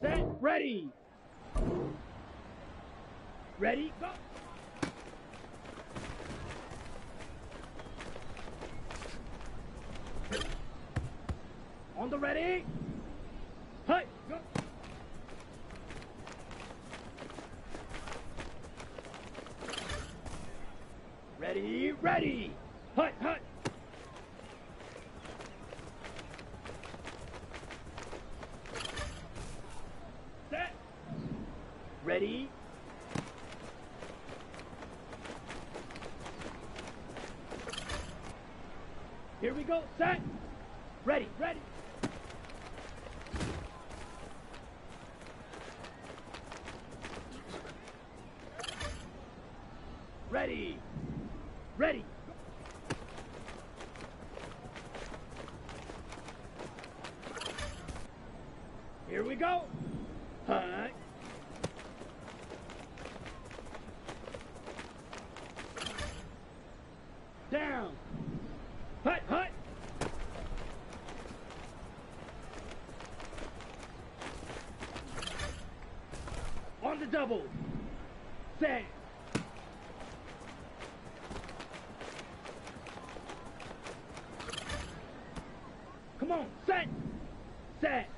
Set, ready. Ready, go. On the ready. Hey, go. Ready, ready. Hey, hey. Set. Ready. Here we go. Set. Ready, ready. Ready. Ready. Here we go. Hi. Down. Hut, hut. On the double. Set. Come on, set. Set.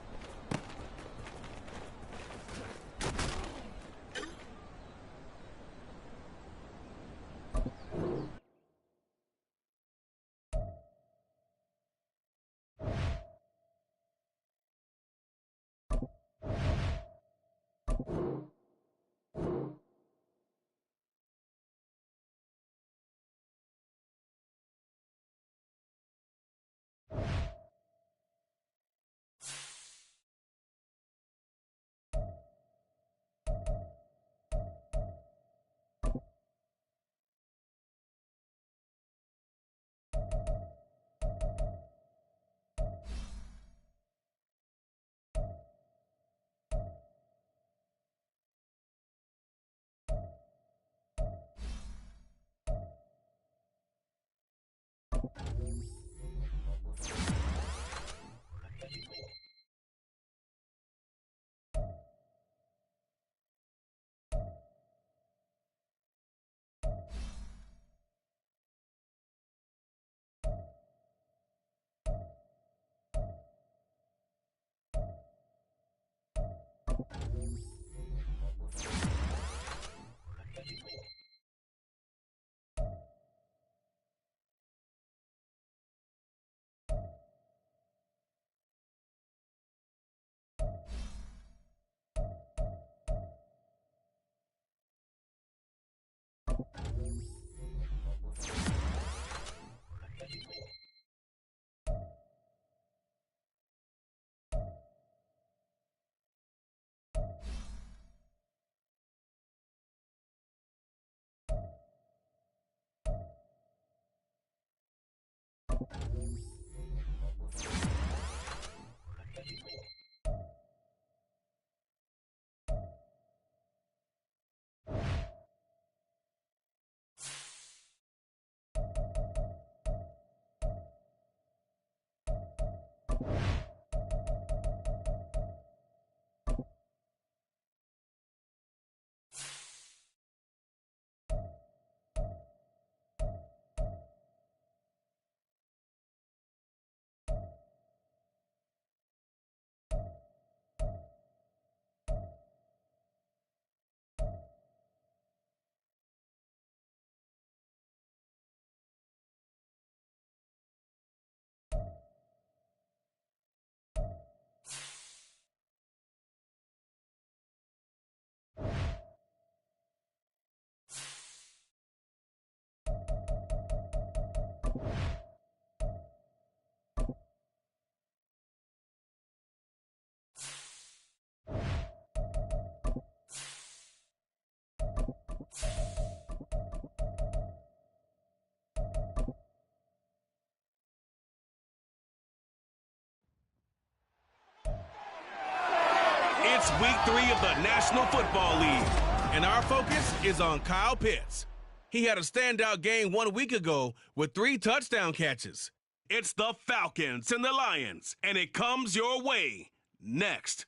week 3 of the National Football League, and our focus is on Kyle Pitts. He had a standout game 1 week ago with 3 touchdown catches. It's the Falcons and the Lions, and it comes your way next.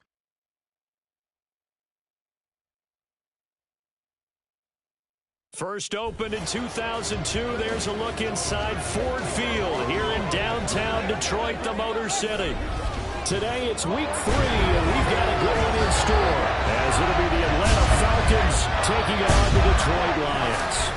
First opened in 2002, there's a look inside Ford Field here in downtown Detroit, the Motor City. Today it's week 3, and we've got a good one in store, as it'll be the Atlanta Falcons taking on the Detroit Lions.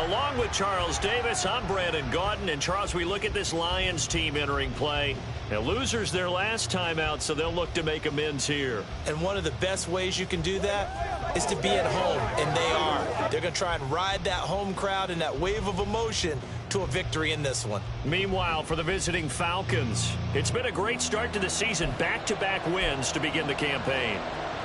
Along with Charles Davis, I'm Brandon Gaudin. And Charles, we look at this Lions team entering play. Now, losers their last time out, so they'll look to make amends here. And one of the best ways you can do that is to be at home, and they are. They're going to try and ride that home crowd and that wave of emotion to a victory in this one. Meanwhile, for the visiting Falcons, it's been a great start to the season. Back-to-back wins to begin the campaign.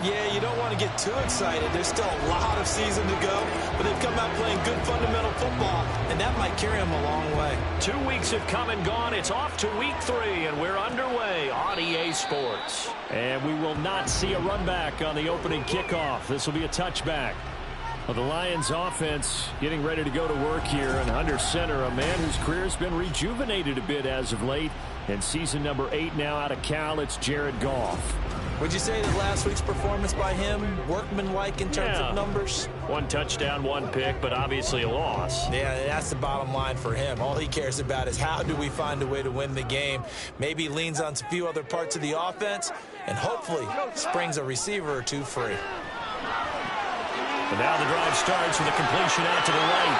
Yeah, you don't want to get too excited. There's still a lot of season to go, but they've come out playing good fundamental football, and that might carry them a long way. 2 weeks have come and gone. It's off to week 3, and we're underway on EA Sports. And we will not see a run back on the opening kickoff. This will be a touchback. Well, the Lions offense getting ready to go to work here, and under center, a man whose career has been rejuvenated a bit as of late. And season number 8 now out of Cal, it's Jared Goff. Would you say that last week's performance by him, workmanlike in terms of numbers? 1 touchdown, 1 pick, but obviously a loss. Yeah, that's the bottom line for him. All he cares about is how do we find a way to win the game. Maybe leans on a few other parts of the offense, and hopefully springs a receiver or 2 free. And now the drive starts with a completion out to the right.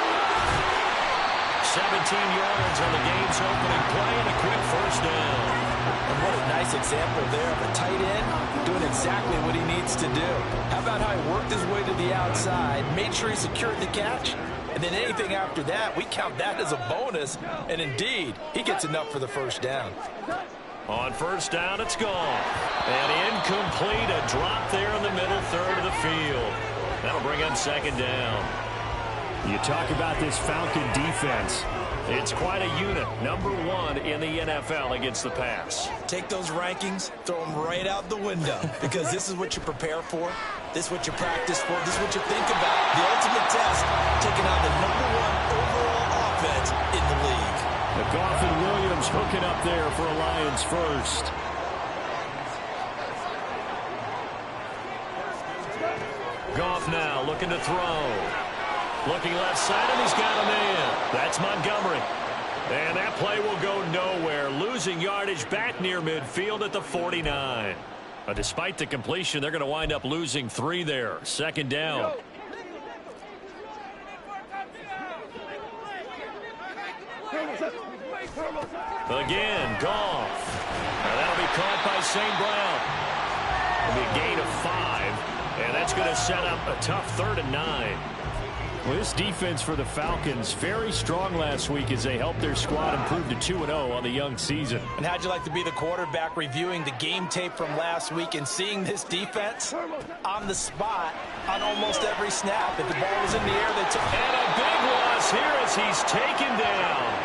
17 yards on the game's opening play and a quick first down. And what a nice example there of a tight end doing exactly what he needs to do. How about how he worked his way to the outside, made sure he secured the catch, and then anything after that, we count that as a bonus. And indeed, he gets enough for the first down. On first down, it's gone. And incomplete, a drop there in the middle third of the field. That'll bring up second down. You talk about this Falcon defense. It's quite a unit. Number 1 in the NFL against the pass. Take those rankings, throw them right out the window, because this is what you prepare for. This is what you practice for. This is what you think about. The ultimate test, taking on the number 1 overall offense in the league. The Goff and Williams hooking up there for a Lions first. Goff now looking to throw. Looking left side, and he's got a man. That's Montgomery. And that play will go nowhere. Losing yardage back near midfield at the 49. Despite the completion, they're going to wind up losing 3 there. Second down. Again, Goff. Now that'll be caught by St. Brown. It'll be a gain of 5. And that's going to set up a tough 3rd and 9. Well, this defense for the Falcons, very strong last week as they helped their squad improve to 2-0 on the young season. And how'd you like to be the quarterback reviewing the game tape from last week and seeing this defense on the spot on almost every snap? If the ball was in the air, they took it. And a big loss here as he's taken down.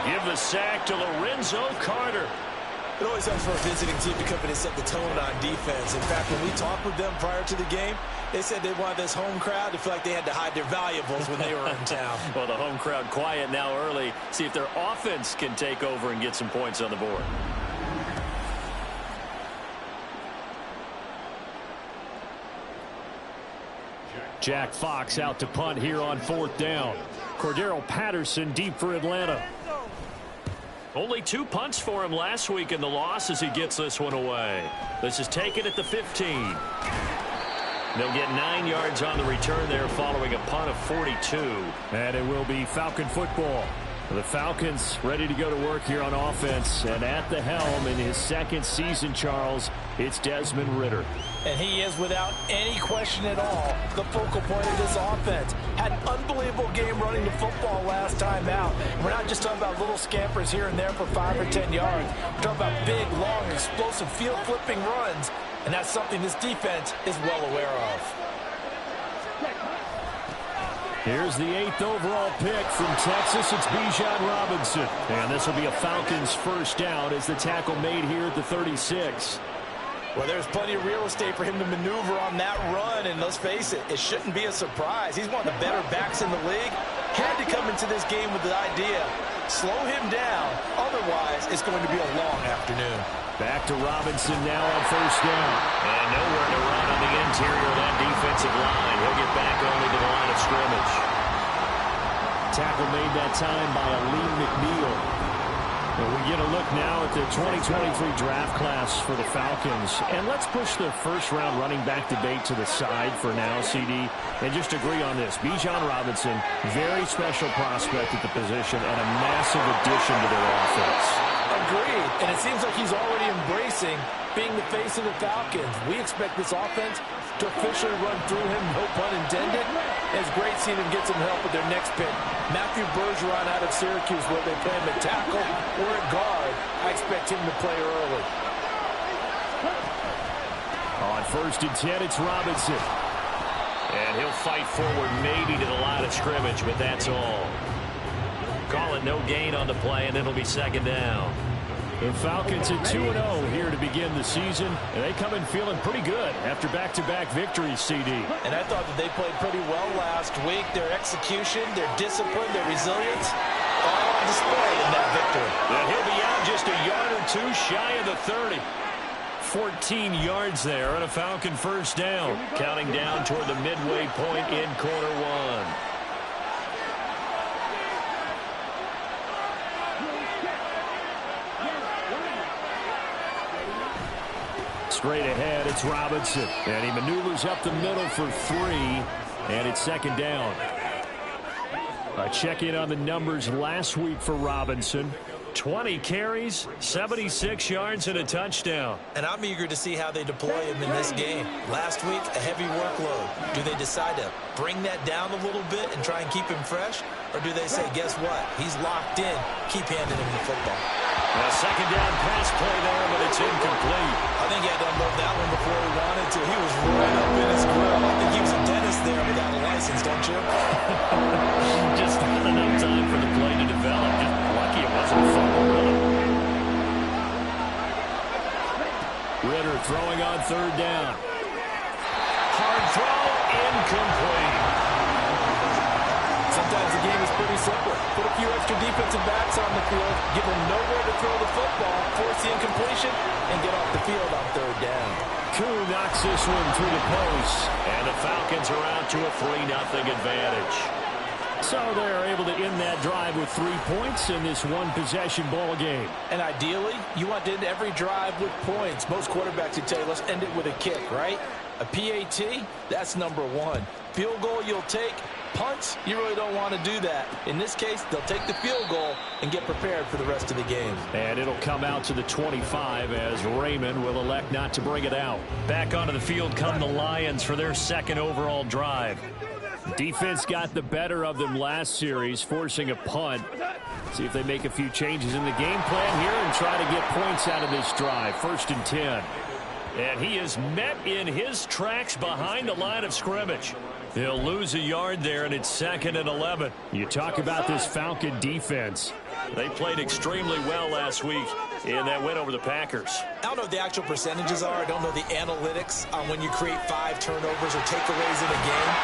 Give the sack to Lorenzo Carter. It always helps for a visiting team to come in and set the tone on defense. In fact, when we talked with them prior to the game, they said they wanted this home crowd to feel like they had to hide their valuables when they were in town. Well, the home crowd quiet now early. See if their offense can take over and get some points on the board. Jack Fox out to punt here on 4th down. Cordero Patterson deep for Atlanta. Only 2 punts for him last week in the loss as he gets this one away. This is taken at the 15. They'll get 9 yards on the return there following a punt of 42. And it will be Falcon football. The Falcons ready to go to work here on offense. And at the helm in his 2nd season, Charles, it's Desmond Ridder. And he is, without any question at all, the focal point of this offense. Had an unbelievable game running the football last time out. We're not just talking about little scampers here and there for 5 or 10 yards. We're talking about big, long, explosive field-flipping runs. And that's something this defense is well aware of. Here's the 8th overall pick from Texas. It's Bijan Robinson. And this will be a Falcons first down as the tackle made here at the 36. Well, there's plenty of real estate for him to maneuver on that run, and let's face it, it shouldn't be a surprise. He's one of the better backs in the league. Had to come into this game with the idea, slow him down, otherwise it's going to be a long afternoon. Back to Robinson now on first down. And nowhere to run on the interior of that defensive line. He'll get back only to the line of scrimmage. Tackle made that time by Aleem McNeil. And we get a look now at the 2023 draft class for the Falcons. And let's push the first-round running back debate to the side for now, CD. And just agree on this. Bijan Robinson, very special prospect at the position and a massive addition to their offense. Agreed. And it seems like he's already embracing being the face of the Falcons. We expect this offense to officially run through him, no pun intended. It's great seeing him get some help with their next pick. Matthew Bergeron out of Syracuse, where they play him at tackle or at guard. I expect him to play early. On 1st and 10, it's Robinson. And he'll fight forward maybe to the line of scrimmage, but that's all. Call it no gain on the play, and it'll be second down. The Falcons at 2-0 here to begin the season, and they come in feeling pretty good after back-to-back victories, CD. And I thought that they played pretty well last week. Their execution, their discipline, their resilience, all on display in that victory. And he'll be out just a yard or two shy of the 30. 14 yards there on a Falcon first down, counting down toward the midway point in quarter one. Straight ahead, it's Robinson. And he maneuvers up the middle for 3. And it's second down. A check-in on the numbers last week for Robinson. 20 carries, 76 yards, and a touchdown. And I'm eager to see how they deploy him in this game. Last week, a heavy workload. Do they decide to bring that down a little bit and try and keep him fresh? Or do they say, guess what? He's locked in. Keep handing him the football. A second down pass play there, but it's incomplete. I think he had to unload that one before he wanted to. He was right up in his grill. I think he was a dentist there without a license, don't you? Just not enough time for the play to develop. Just lucky it wasn't a fumble, really. Ritter throwing on third down. Hard throw, incomplete. Sometimes the game is pretty simple. Put a few extra defensive backs on the field, give them nowhere to throw the football, force the incompletion, and get off the field on third down. Koo knocks this one through the post, and the Falcons are out to a 3-0 advantage. So they're able to end that drive with 3 points in this one-possession ball game. And ideally, you want to end every drive with points. Most quarterbacks would tell you, let's end it with a kick, right? A PAT, that's number 1. Field goal you'll take. Punts, you really don't want to do that. In this case, they'll take the field goal and get prepared for the rest of the game. And it'll come out to the 25 as Raymond will elect not to bring it out. Back onto the field come the Lions for their second overall drive. Defense got the better of them last series, forcing a punt. See if they make a few changes in the game plan here and try to get points out of this drive. 1st and 10. And he is met in his tracks behind the line of scrimmage. He'll lose a yard there, and it's 2nd and 11. You talk about this Falcon defense. They played extremely well last week in that win over the Packers. I don't know what the actual percentages are. I don't know the analytics on when you create 5 turnovers or takeaways in a game.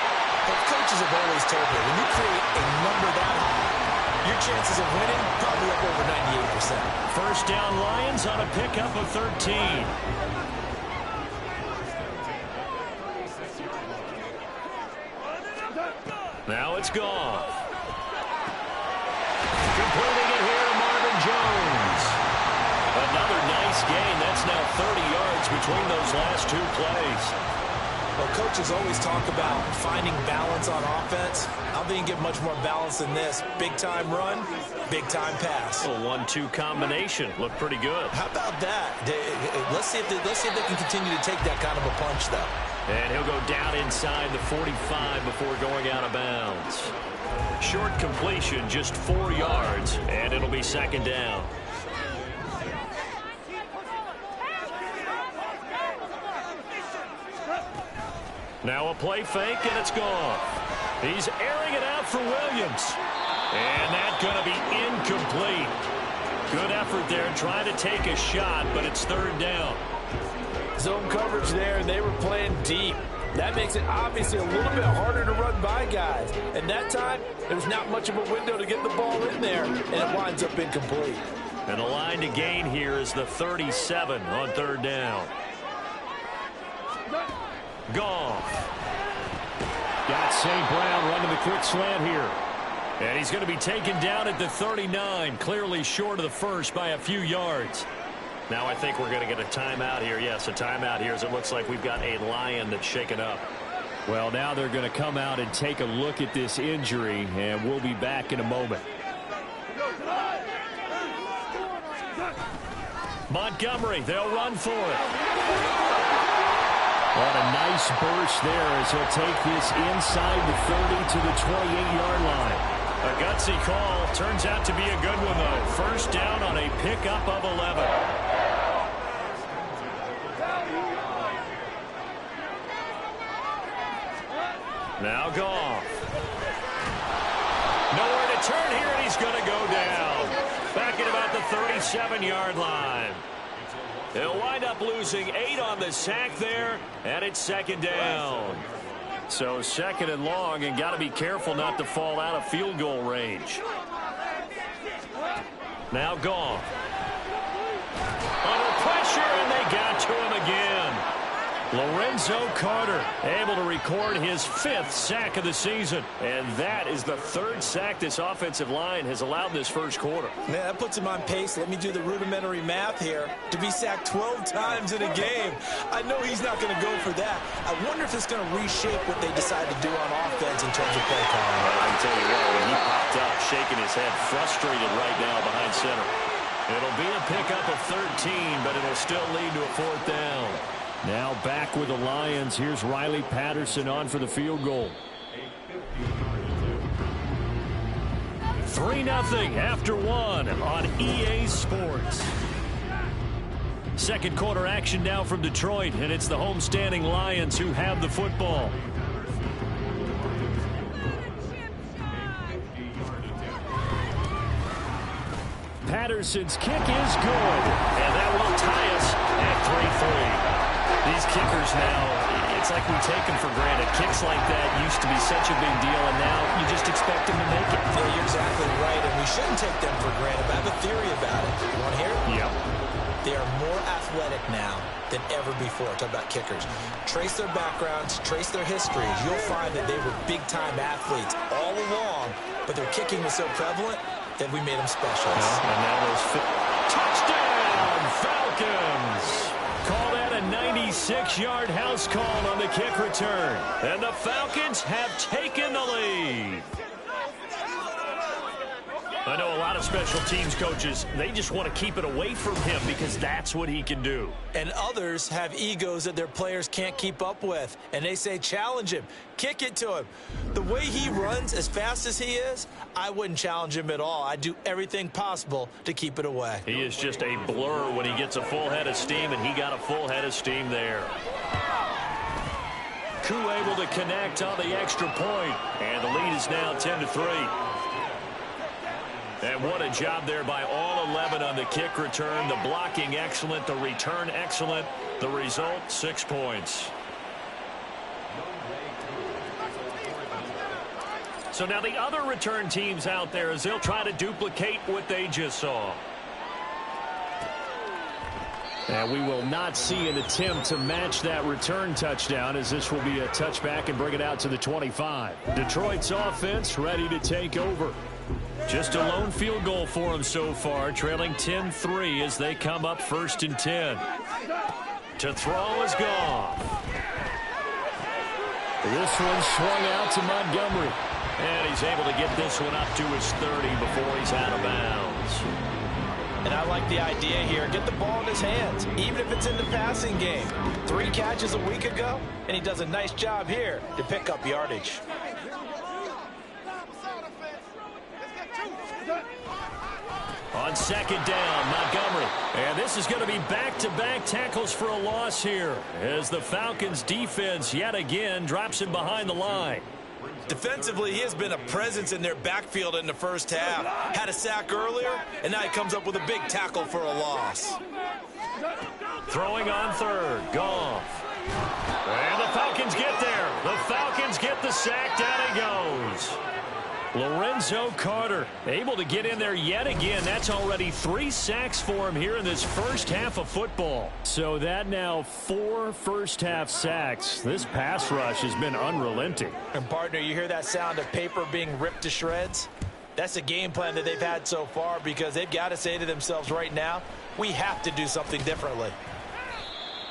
But coaches have always told me, when you create a number that high, your chances of winning probably up over 98%. First down Lions on a pickup of 13. Now it's gone. Completing it here to Marvin Jones. Another nice gain. That's now 30 yards between those last 2 plays. Well, coaches always talk about finding balance on offense. I don't think you get much more balance than this. Big-time run, big-time pass. A 1-2 combination. Looked pretty good. How about that? Let's see if they can continue to take that kind of a punch, though. And he'll go down inside the 45 before going out of bounds. Short completion, just 4 yards, and it'll be second down. Now a play fake, and it's gone. He's airing it out for Williams. And that's going to be incomplete. Good effort there trying to take a shot, but it's third down. Zone coverage there, they were playing deep. That makes it obviously a little bit harder to run by guys. And that time, there's not much of a window to get the ball in there, and it winds up incomplete. And the line to gain here is the 37 on third down. Goff. Got St. Brown running the quick slant here. And he's going to be taken down at the 39, clearly short of the first by a few yards. Now I think we're going to get a timeout here. Yes, a timeout here as it looks like we've got a Lion that's shaken up. Well, now they're going to come out and take a look at this injury, and we'll be back in a moment. Montgomery, they'll run for it. What a nice burst there as he'll take this inside the 30 to the 28-yard line. A gutsy call. Turns out to be a good one, though. First down on a pickup of 11. Now Goff. Nowhere to turn here, and he's going to go down. Back at about the 37-yard line. He'll wind up losing 8 on the sack there, and it's second down. So second and long, and got to be careful not to fall out of field goal range. Now Goff. Under pressure, and they got to him again. Lorenzo Carter able to record his 5th sack of the season. And that is the 3rd sack this offensive line has allowed this first quarter. Man, that puts him on pace. Let me do the rudimentary math here. To be sacked 12 times in a game, I know he's not going to go for that. I wonder if it's going to reshape what they decide to do on offense in terms of play calling. Well, I can tell you what, when he popped up, shaking his head, frustrated right now behind center. It'll be a pickup of 13, but it'll still lead to a 4th down. Now back with the Lions. Here's Riley Patterson on for the field goal. 3-0 after 1 on EA Sports. Second quarter action now from Detroit, and it's the homestanding Lions who have the football. Patterson's kick is good, and that will tie us at 3-3. These kickers now, it's like we take them for granted. Kicks like that used to be such a big deal, and now you just expect them to make it. Yeah, you're exactly right, and we shouldn't take them for granted. But I have a theory about it. You want to hear it? Yep. They are more athletic now than ever before. Talk about kickers. Trace their backgrounds, trace their histories. You'll find that they were big-time athletes all along, but their kicking was so prevalent that we made them specialists. And now those touchdown Falcons. Call that a 96-yard house call on the kick return. And the Falcons have taken the lead. I know a lot of special teams coaches, they just want to keep it away from him because that's what he can do. And others have egos that their players can't keep up with. And they say, challenge him, kick it to him. The way he runs as fast as he is, I wouldn't challenge him at all. I'd do everything possible to keep it away. He is just a blur when he gets a full head of steam, and he got a full head of steam there. Koo able to connect on the extra point, and the lead is now 10-3. And what a job there by all 11 on the kick return. The blocking excellent, the return excellent. The result, 6 points. So now the other return teams out there as they'll try to duplicate what they just saw. And we will not see an attempt to match that return touchdown, as this will be a touchback and bring it out to the 25. Detroit's offense ready to take over. Just a lone field goal for them so far, trailing 10-3 as they come up 1st and 10. To throw is Goff. This one swung out to Montgomery. And he's able to get this one up to his 30 before he's out of bounds. And I like the idea here. Get the ball in his hands, even if it's in the passing game. 3 catches a week ago, and he does a nice job here to pick up yardage. On second down, Montgomery. And this is going to be back-to-back tackles for a loss here as the Falcons defense yet again drops him behind the line. Defensively, he has been a presence in their backfield in the first half. Had a sack earlier, and now he comes up with a big tackle for a loss. Throwing on third, Goff. And the Falcons get there. The Falcons get the sack. Down he goes. Lorenzo Carter able to get in there yet again. That's already 3 sacks for him here in this first half of football. So that now 4 first-half sacks. This pass rush has been unrelenting. And, partner, you hear that sound of paper being ripped to shreds? That's the game plan that they've had so far because they've got to say to themselves right now, we have to do something differently.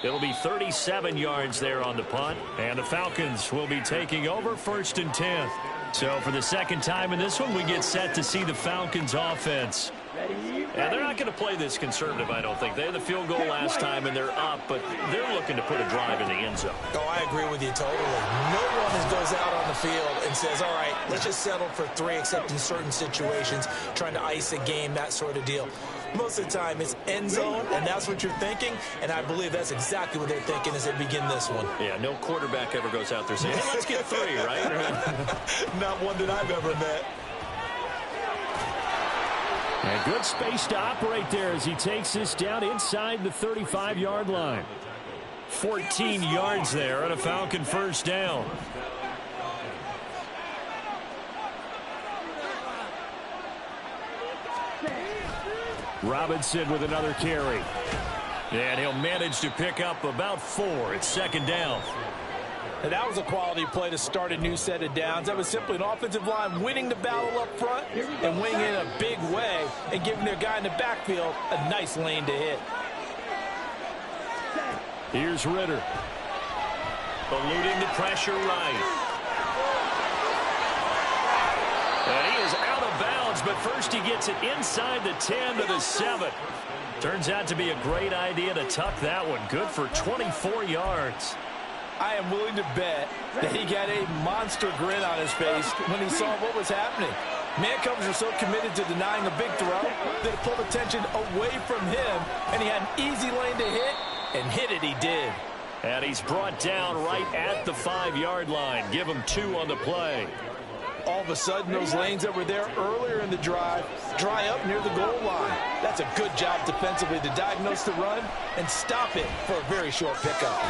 It'll be 37 yards there on the punt, and the Falcons will be taking over 1st and 10. So for the second time in this one, we get set to see the Falcons offense. And they're not going to play this conservative, I don't think. They had the field goal last time, and they're up, but they're looking to put a drive in the end zone. Oh, I agree with you totally. No one goes out on the field and says, all right, let's just settle for 3, except in certain situations, trying to ice a game, that sort of deal. Most of the time, it's end zone, and that's what you're thinking, and I believe that's exactly what they're thinking as they begin this one. Yeah, no quarterback ever goes out there saying, hey, let's get 3, right? Not one that I've ever met. And good space to operate there as he takes this down inside the 35-yard line. 14 yards there on a Falcon first down. Robinson with another carry. And he'll manage to pick up about 4. It's 2nd down. And that was a quality play to start a new set of downs. That was simply an offensive line winning the battle up front and winning in a big way and giving their guy in the backfield a nice lane to hit. Here's Ritter. Eluding the pressure right. And he is out of bounds, but first he gets it inside the 10 to the 7. Turns out to be a great idea to tuck that one. Good for 24 yards. I am willing to bet that he got a monster grin on his face when he saw what was happening. Man-coverage are so committed to denying a big throw that it pulled attention away from him, and he had an easy lane to hit, and hit it he did. And he's brought down right at the 5-yard line. Give him 2 on the play. All of a sudden, those lanes that were there earlier in the drive dry up near the goal line. That's a good job defensively to diagnose the run and stop it for a very short pickup.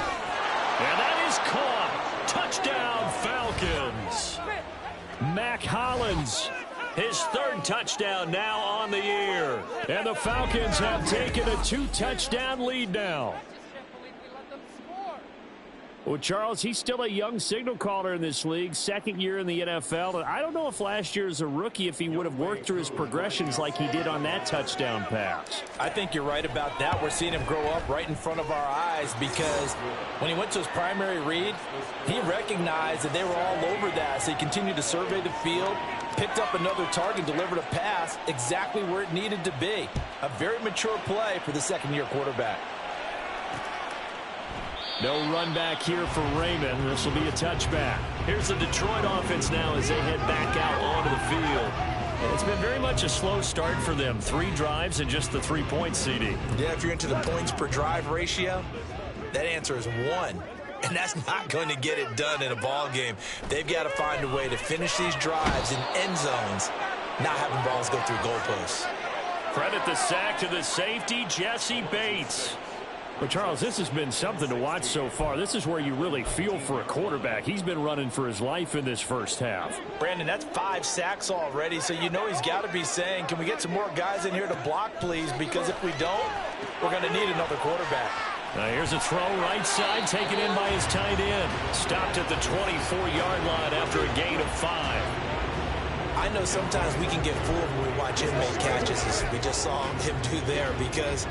And that is caught. Touchdown, Falcons. Mac Hollins, his 3rd touchdown now on the year. And the Falcons have taken a 2-touchdown lead now. Well, Charles, he's still a young signal caller in this league, 2nd year in the NFL. And I don't know if last year as a rookie, if he would have worked through his progressions like he did on that touchdown pass. I think you're right about that. We're seeing him grow up right in front of our eyes because when he went to his primary read, he recognized that they were all over that. So he continued to survey the field, picked up another target, delivered a pass exactly where it needed to be. A very mature play for the 2nd-year quarterback. No run back here for Raymond. This will be a touchback. Here's the Detroit offense now as they head back out onto the field. And it's been very much a slow start for them. 3 drives and just the 3 points, CD. Yeah, if you're into the points per drive ratio, that answer is 1. And that's not going to get it done in a ball game. They've got to find a way to finish these drives in end zones, not having balls go through goalposts. Credit the sack to the safety, Jesse Bates. But, Charles, this has been something to watch so far. This is where you really feel for a quarterback. He's been running for his life in this first half. Brandon, that's 5 sacks already, so you know he's got to be saying, can we get some more guys in here to block, please? Because if we don't, we're going to need another quarterback. Now here's a throw right side, taken in by his tight end. Stopped at the 24-yard line after a gain of 5. I know sometimes we can get fooled when we watch him make catches, as we just saw him do there, because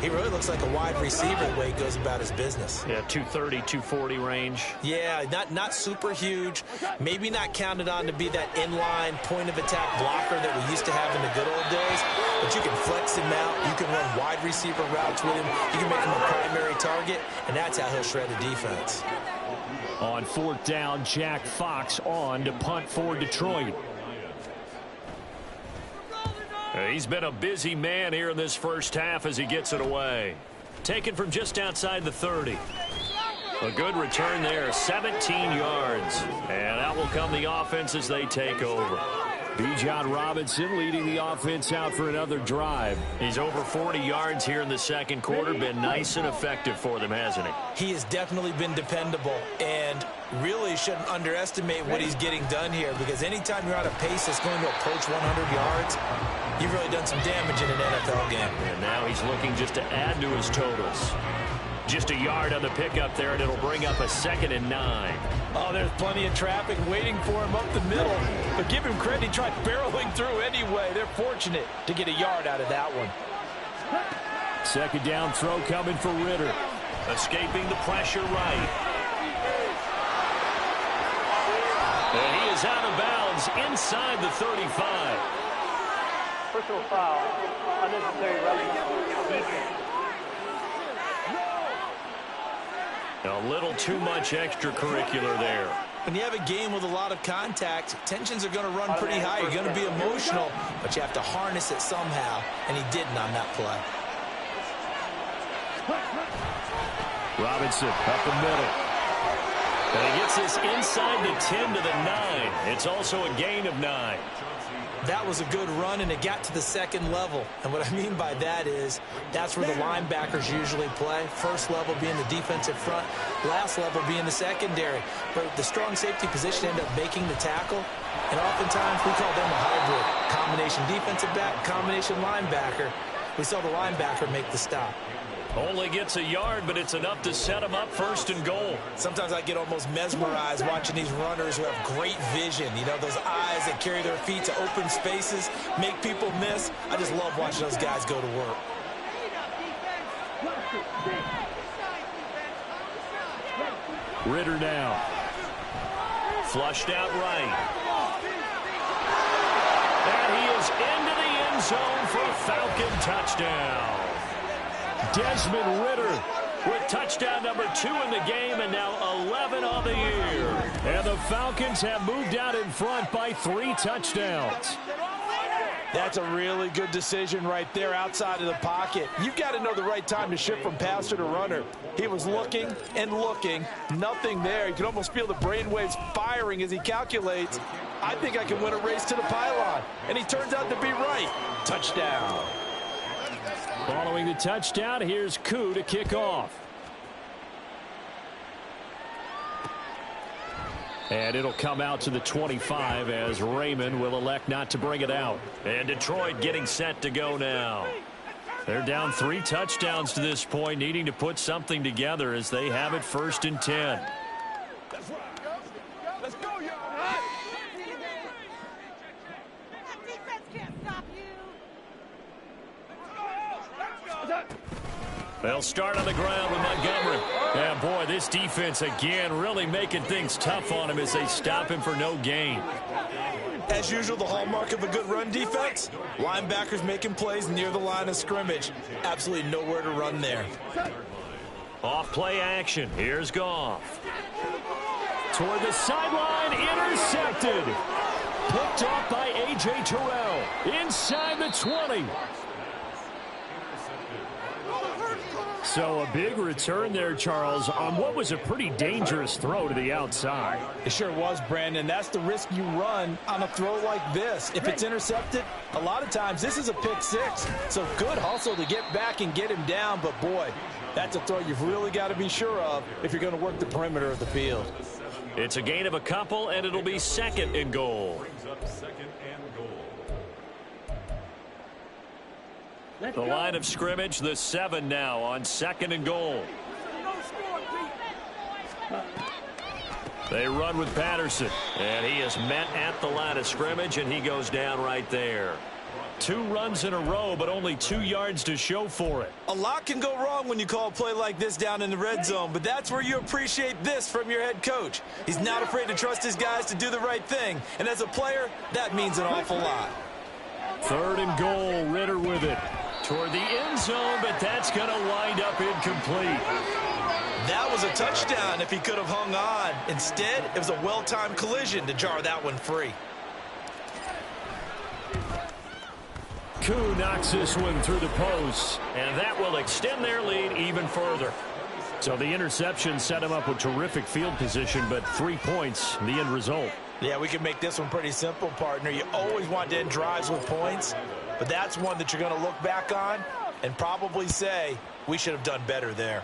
he really looks like a wide receiver the way he goes about his business. Yeah, 230, 240 range. Yeah, not super huge. Maybe not counted on to be that inline point-of-attack blocker that we used to have in the good old days. But you can flex him out. You can run wide receiver routes with him. You can make him a primary target, and that's how he'll shred a defense. On 4th down, Jack Fox on to punt for Detroit. He's been a busy man here in this first half as he gets it away. Taken from just outside the 30. A good return there, 17 yards. And out will come the offense as they take over. Bijan Robinson leading the offense out for another drive. He's over 40 yards here in the second quarter. Been nice and effective for them, hasn't he? He has definitely been dependable, and really shouldn't underestimate what he's getting done here, because anytime you're on a pace that's going to approach 100 yards, you've really done some damage in an NFL game. And now he's looking just to add to his totals. Just a yard on the pickup there, and it'll bring up a 2nd and 9. Oh, there's plenty of traffic waiting for him up the middle. But give him credit, he tried barreling through anyway. They're fortunate to get a yard out of that one. Second down throw coming for Ritter. Escaping the pressure right. And he is out of bounds inside the 35. Personal foul. Unnecessary running. A little too much extracurricular there. When you have a game with a lot of contact, tensions are going to run pretty high. You're going to be emotional, but you have to harness it somehow, and he didn't on that play. Robinson up the middle. And he gets this inside the 10 to the 9. It's also a gain of 9. That was a good run, and it got to the second level. And what I mean by that is that's where the linebackers usually play. First level being the defensive front, last level being the secondary. But the strong safety position ended up making the tackle, and oftentimes we call them a hybrid. Combination defensive back, combination linebacker. We saw the linebacker make the stop. Only gets a yard, but it's enough to set him up 1st and goal. Sometimes I get almost mesmerized watching these runners who have great vision. You know, those eyes that carry their feet to open spaces, make people miss. I just love watching those guys go to work. Ritter now. Flushed out right. And he is into the end zone for a Falcon touchdown. Desmond Ritter with touchdown number 2 in the game, and now 11 on the year. And the Falcons have moved out in front by 3 touchdowns. That's a really good decision right there outside of the pocket. You've got to know the right time to shift from passer to runner. He was looking and looking, nothing there. You can almost feel the brainwaves firing as he calculates, I think I can win a race to the pylon. And he turns out to be right. Touchdown. Following the touchdown, here's Koo to kick off. And it'll come out to the 25 as Raymond will elect not to bring it out. And Detroit getting set to go now. They're down 3 touchdowns to this point, needing to put something together as they have it 1st and 10. Let's go, y'all. They'll start on the ground with Montgomery. And boy, this defense again really making things tough on him as they stop him for no gain. As usual, the hallmark of a good run defense, linebackers making plays near the line of scrimmage. Absolutely nowhere to run there. Off play action. Here's Goff. Toward the sideline, intercepted. Picked off by A.J. Terrell. Inside the 20. So a big return there, Charles, on what was a pretty dangerous throw to the outside. It sure was, Brandon. That's the risk you run on a throw like this. If it's intercepted, a lot of times this is a pick 6. So good hustle to get back and get him down. But, boy, that's a throw you've really got to be sure of if you're going to work the perimeter of the field. It's a gain of a couple, and it'll be 2nd and goal. The line of scrimmage, the 7 now on 2nd and goal. They run with Patterson, and he is met at the line of scrimmage, and he goes down right there. 2 runs in a row, but only 2 yards to show for it. A lot can go wrong when you call a play like this down in the red zone, but that's where you appreciate this from your head coach. He's not afraid to trust his guys to do the right thing, and as a player, that means an awful lot. 3rd and goal, Ritter with it. Toward the end zone, but that's going to wind up incomplete. That was a touchdown if he could have hung on. Instead, it was a well-timed collision to jar that one free. Koo knocks this one through the post, and that will extend their lead even further. So the interception set him up with terrific field position, but 3 points, the end result. Yeah, we can make this one pretty simple, partner. You always want to end drives with points, but that's one that you're going to look back on and probably say, we should have done better there.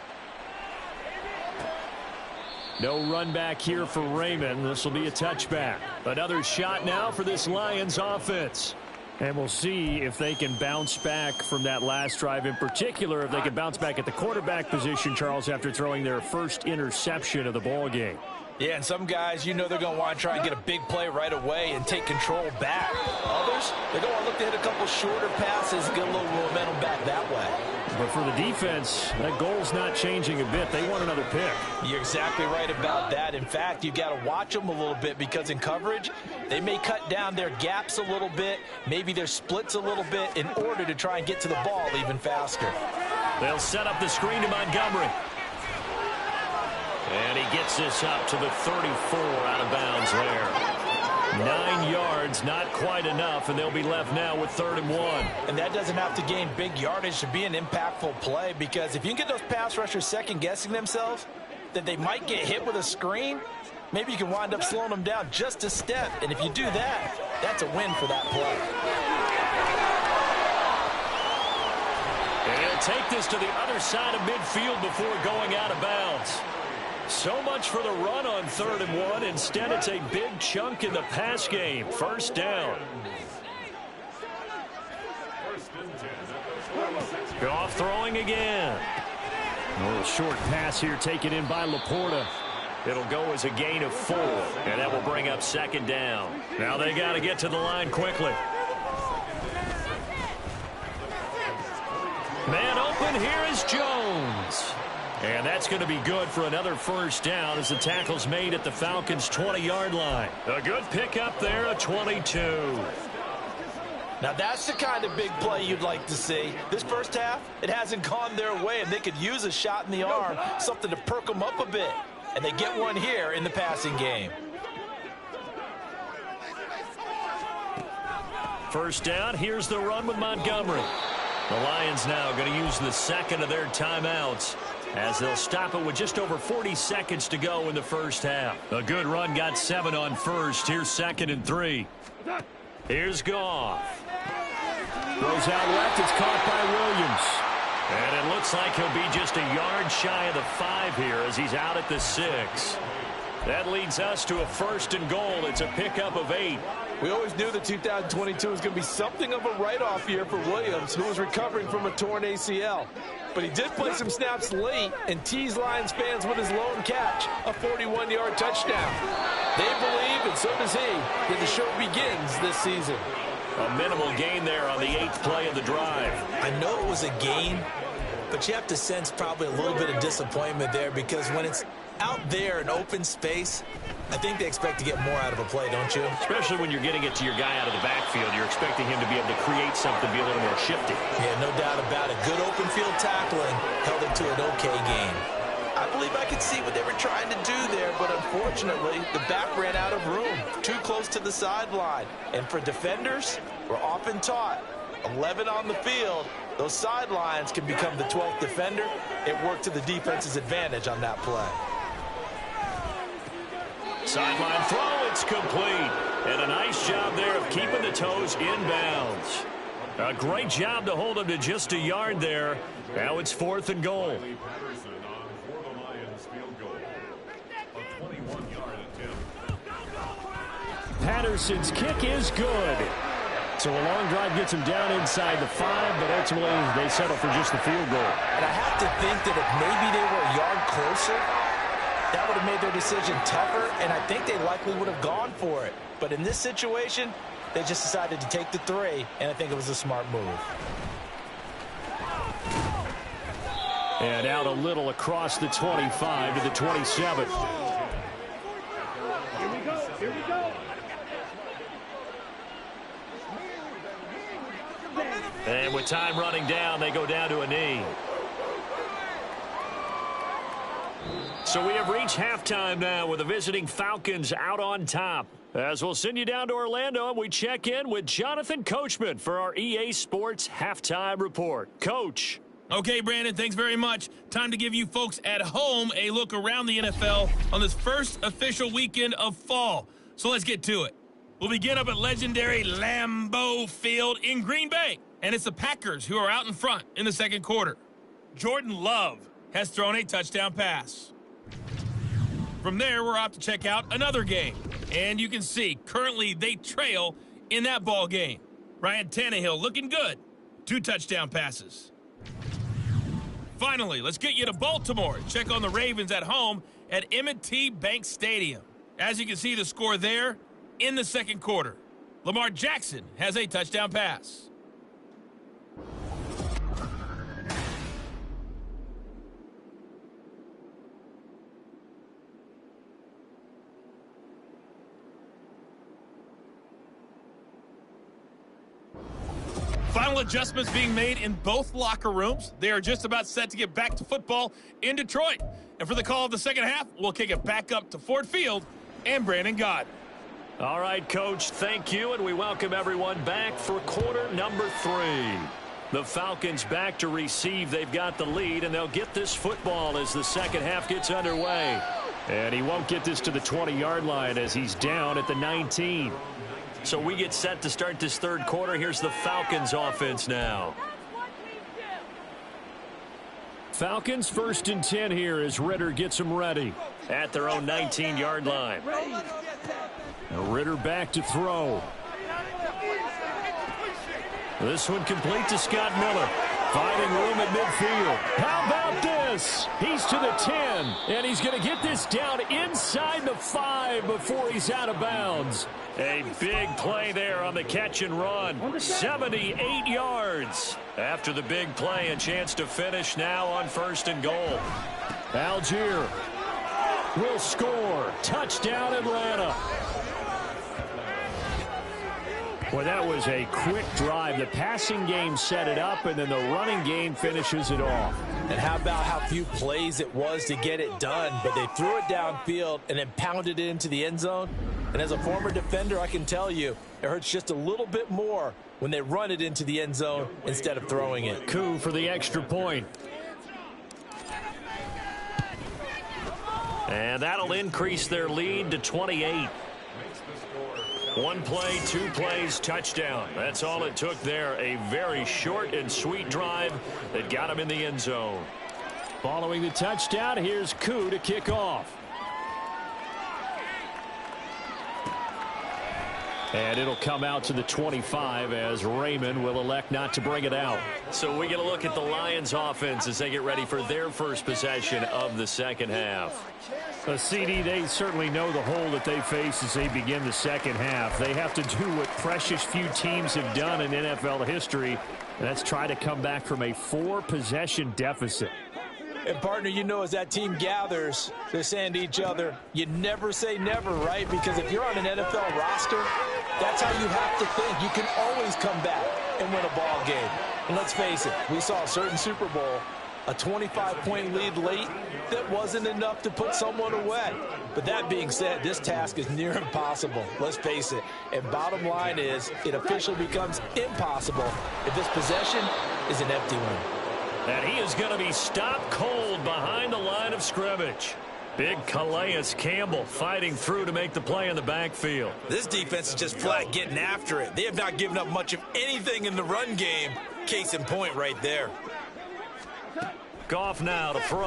No run back here for Raymond. This will be a touchback. Another shot now for this Lions offense. And we'll see if they can bounce back from that last drive. In particular, if they can bounce back at the quarterback position, Charles, after throwing their first interception of the ball game. Yeah, and some guys, you know they're going to want to try and get a big play right away and take control back. Others, they're going to look to hit a couple shorter passes and get a little momentum back that way. But for the defense, that goal's not changing a bit. They want another pick. You're exactly right about that. In fact, you've got to watch them a little bit because in coverage, they may cut down their gaps a little bit, maybe their splits a little bit in order to try and get to the ball even faster. They'll set up the screen to Montgomery. And he gets this up to the 34 out of bounds there. 9 yards, not quite enough, and they'll be left now with 3rd and 1. And that doesn't have to gain big yardage to be an impactful play, because if you can get those pass rushers second-guessing themselves, that they might get hit with a screen, maybe you can wind up slowing them down just a step. And if you do that, that's a win for that play. And he'll take this to the other side of midfield before going out of bounds. So much for the run on 3rd and 1. Instead, it's a big chunk in the pass game. 1st down. Goff throwing again. A little short pass here taken in by Laporta. It'll go as a gain of 4, and that will bring up 2nd down. Now they got to get to the line quickly. Man open, here is Jones. And that's going to be good for another 1st down as the tackle's made at the Falcons' 20-yard line. A good pickup there, a 22. Now that's the kind of big play you'd like to see. This first half, it hasn't gone their way, and they could use a shot in the arm, something to perk them up a bit. And they get one here in the passing game. 1st down, here's the run with Montgomery. The Lions now going to use the 2nd of their timeouts, as they'll stop it with just over 40 seconds to go in the 1st half. A good run, got 7 on 1st. Here's 2nd and 3. Here's Goff. Throws out left. It's caught by Williams. And it looks like he'll be just a yard shy of the 5 here as he's out at the 6. That leads us to a 1st and goal. It's a pickup of 8. We always knew that 2022 was going to be something of a write-off year for Williams, who was recovering from a torn ACL. But he did play some snaps late and teased Lions fans with his lone catch, a 41-yard touchdown. They believe, and so does he, that the show begins this season. A minimal gain there on the 8th play of the drive. I know it was a gain, but you have to sense probably a little bit of disappointment there, because when it's out there in open space, I think they expect to get more out of a play, don't you? Especially when you're getting it to your guy out of the backfield. You're expecting him to be able to create something, be a little more shifty. Yeah, no doubt about it. Good open field tackling held it to an okay game. I believe I could see what they were trying to do there, but unfortunately, the back ran out of room, too close to the sideline. And for defenders, we're often taught, 11 on the field, those sidelines can become the 12th defender. It worked to the defense's advantage on that play. Sideline throw, it's complete. And a nice job there of keeping the toes inbounds. A great job to hold him to just a yard there. Now it's 4th and goal. Patterson's kick is good. So a long drive gets him down inside the 5, but ultimately they settle for just the field goal. And I have to think that if maybe they were a yard closer, that would have made their decision tougher, and I think they likely would have gone for it. But in this situation, they just decided to take the 3, and I think it was a smart move. And out a little across the 25 to the 27. Here we go. Here we go. And with time running down, they go down to a knee. So we have reached halftime now with the visiting Falcons out on top. As we'll send you down to Orlando, and we check in with Jonathan Coachman for our EA Sports Halftime Report. Coach. Okay, Brandon, thanks very much. Time to give you folks at home a look around the NFL on this first official weekend of fall. So let's get to it. We'll begin up at legendary Lambeau Field in Green Bay. And it's the Packers who are out in front in the second quarter. Jordan Love has thrown a touchdown pass. From there, we're off to check out another game. And you can see, currently they trail in that ball game. Ryan Tannehill looking good. 2 touchdown passes. Finally, let's get you to Baltimore. Check on the Ravens at home at M&T Bank Stadium. As you can see the score there in the second quarter. Lamar Jackson has a touchdown pass. Final adjustments being made in both locker rooms. They are just about set to get back to football in Detroit. And for the call of the second half, we'll kick it back up to Ford Field and Brandon Gott. All right, Coach, thank you, and we welcome everyone back for quarter number 3. The Falcons back to receive. They've got the lead, and they'll get this football as the second half gets underway. And he won't get this to the 20-yard line as he's down at the 19. So we get set to start this third quarter. Here's the Falcons offense now. Falcons 1st and 10 here as Ritter gets them ready at their own 19-yard line. Now Ritter back to throw. This one complete to Scott Miller. Finding room at midfield. How about this? He's to the 10, and he's going to get this down inside the 5 before he's out of bounds. A big play there on the catch and run. 78 yards. After the big play, a chance to finish now on 1st and goal. Algier will score. Touchdown, Atlanta. Well, that was a quick drive. The passing game set it up, and then the running game finishes it off. And how about how few plays it was to get it done, but they threw it downfield and then pounded it into the end zone. And as a former defender, I can tell you, it hurts just a little bit more when they run it into the end zone instead of throwing it. Coup for the extra point. And that'll increase their lead to 28. 1 play, 2 plays, touchdown. That's all it took there. A very short and sweet drive that got him in the end zone. Following the touchdown, here's Koo to kick off. And it'll come out to the 25 as Raymond will elect not to bring it out. So we get a look at the Lions offense as they get ready for their first possession of the second half. CD, they certainly know the hole that they face as they begin the second half. They have to do what precious few teams have done in NFL history, and that's try to come back from a 4-possession deficit. And, partner, you know, as that team gathers, they're saying to each other, you never say never, right? Because if you're on an NFL roster, that's how you have to think. You can always come back and win a ball game. And let's face it, we saw a certain Super Bowl, a 25-point lead late that wasn't enough to put someone away. But that being said, this task is near impossible. Let's face it. And bottom line is, it officially becomes impossible if this possession is an empty one. And he is going to be stopped cold behind the line of scrimmage. Big Calais Campbell fighting through to make the play in the backfield. This defense is just flat getting after it. They have not given up much of anything in the run game. Case in point right there. Goff now to throw.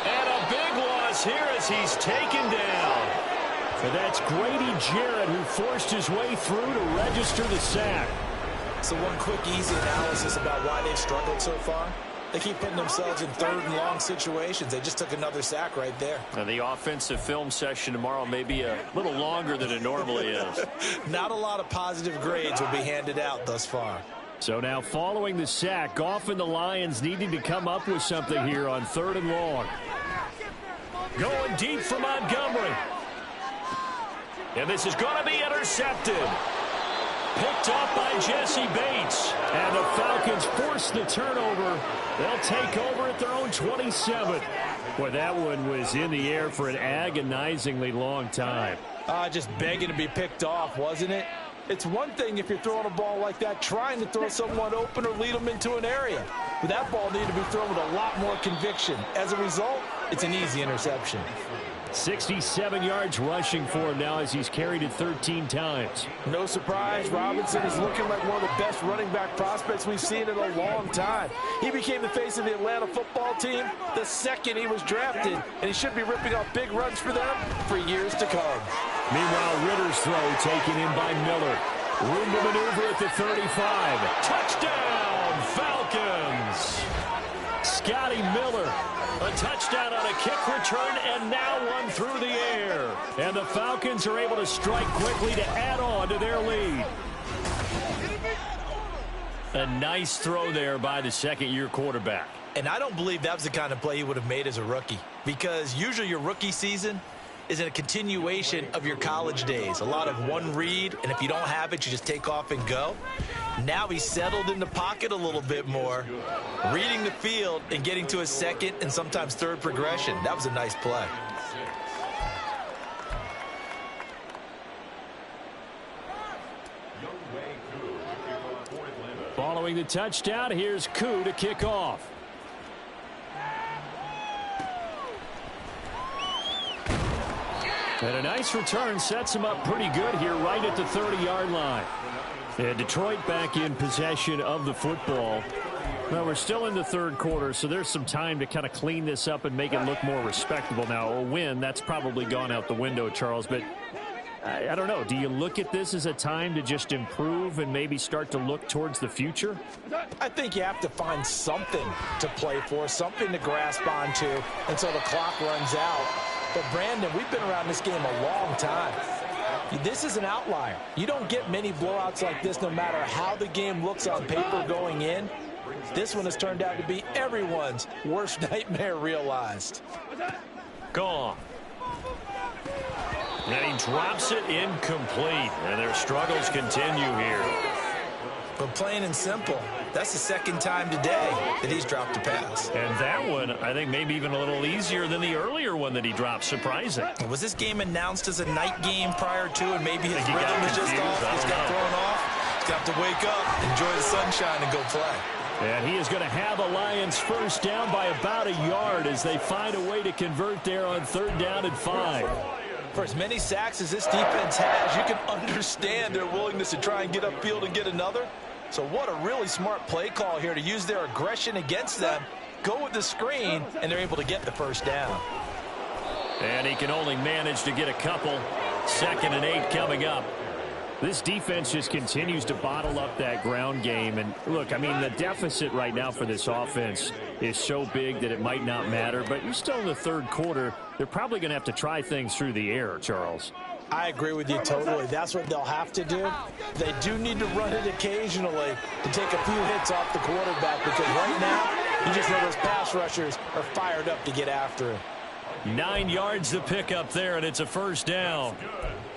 And a big loss here as he's taken down. So that's Grady Jarrett who forced his way through to register the sack. So one quick, easy analysis about why they've struggled so far. They keep putting themselves in 3rd and long situations. They just took another sack right there. And the offensive film session tomorrow may be a little longer than it normally is. Not a lot of positive grades will be handed out thus far. So now following the sack, Goff and the Lions needing to come up with something here on 3rd and long. Going deep for Montgomery. And this is going to be intercepted. Picked up by Jesse Bates. And the Falcons force the turnover. They'll take over at their own 27. Boy, that one was in the air for an agonizingly long time. Just begging to be picked off, wasn't it? It's one thing if you're throwing a ball like that, trying to throw someone open or lead them into an area. But that ball needed to be thrown with a lot more conviction. As a result, it's an easy interception. 67 yards rushing for him now as he's carried it 13 times. No surprise, Robinson is looking like one of the best running back prospects we've seen in a long time. He became the face of the Atlanta football team the second he was drafted, and he should be ripping off big runs for them for years to come. Meanwhile, Ritter's throw taken in by Miller. Room to maneuver at the 35. Touchdown, Falcons! Scotty Miller. A touchdown on a kick return, and now one through the air. And the Falcons are able to strike quickly to add on to their lead. A nice throw there by the second-year quarterback. And I don't believe that was the kind of play he would have made as a rookie, because usually your rookie season is a continuation of your college days. A lot of one read, and if you don't have it, you just take off and go. Now he's settled in the pocket a little bit more, reading the field and getting to his second and sometimes third progression. That was a nice play. Following the touchdown, here's Koo to kick off. And a nice return sets him up pretty good here right at the 30-yard line. And Detroit back in possession of the football. Well, we're still in the third quarter, so there's some time to kind of clean this up and make it look more respectable. Now, a win, that's probably gone out the window, Charles, but I don't know. Do you look at this as a time to just improve and maybe start to look towards the future? I think you have to find something to play for, something to grasp onto until the clock runs out. But, Brandon, we've been around this game a long time. This is an outlier. You don't get many blowouts like this no matter how the game looks on paper going in. This one has turned out to be everyone's worst nightmare realized. Gone. And he drops it incomplete. And their struggles continue here. But plain and simple, that's the second time today that he's dropped a pass. And that one, I think, maybe even a little easier than the earlier one that he dropped. Surprising. Was this game announced as a night game prior to, and maybe his rhythm was just off? He's got thrown off. He's got to wake up, enjoy the sunshine, and go play. And he is going to have a Lions first down by about a yard as they find a way to convert there on 3rd down and 5. For as many sacks as this defense has, you can understand their willingness to try and get upfield and get another. So what a really smart play call here to use their aggression against them, go with the screen, and they're able to get the first down. And he can only manage to get a couple. 2nd and 8 coming up. This defense just continues to bottle up that ground game. And look, I mean, the deficit right now for this offense is so big that it might not matter. But you're still in the third quarter. They're probably going to have to try things through the air, Charles. I agree with you totally. That's what they'll have to do. They do need to run it occasionally to take a few hits off the quarterback, because right now, you just know those pass rushers are fired up to get after him. 9 yards to pick up there, and it's a first down.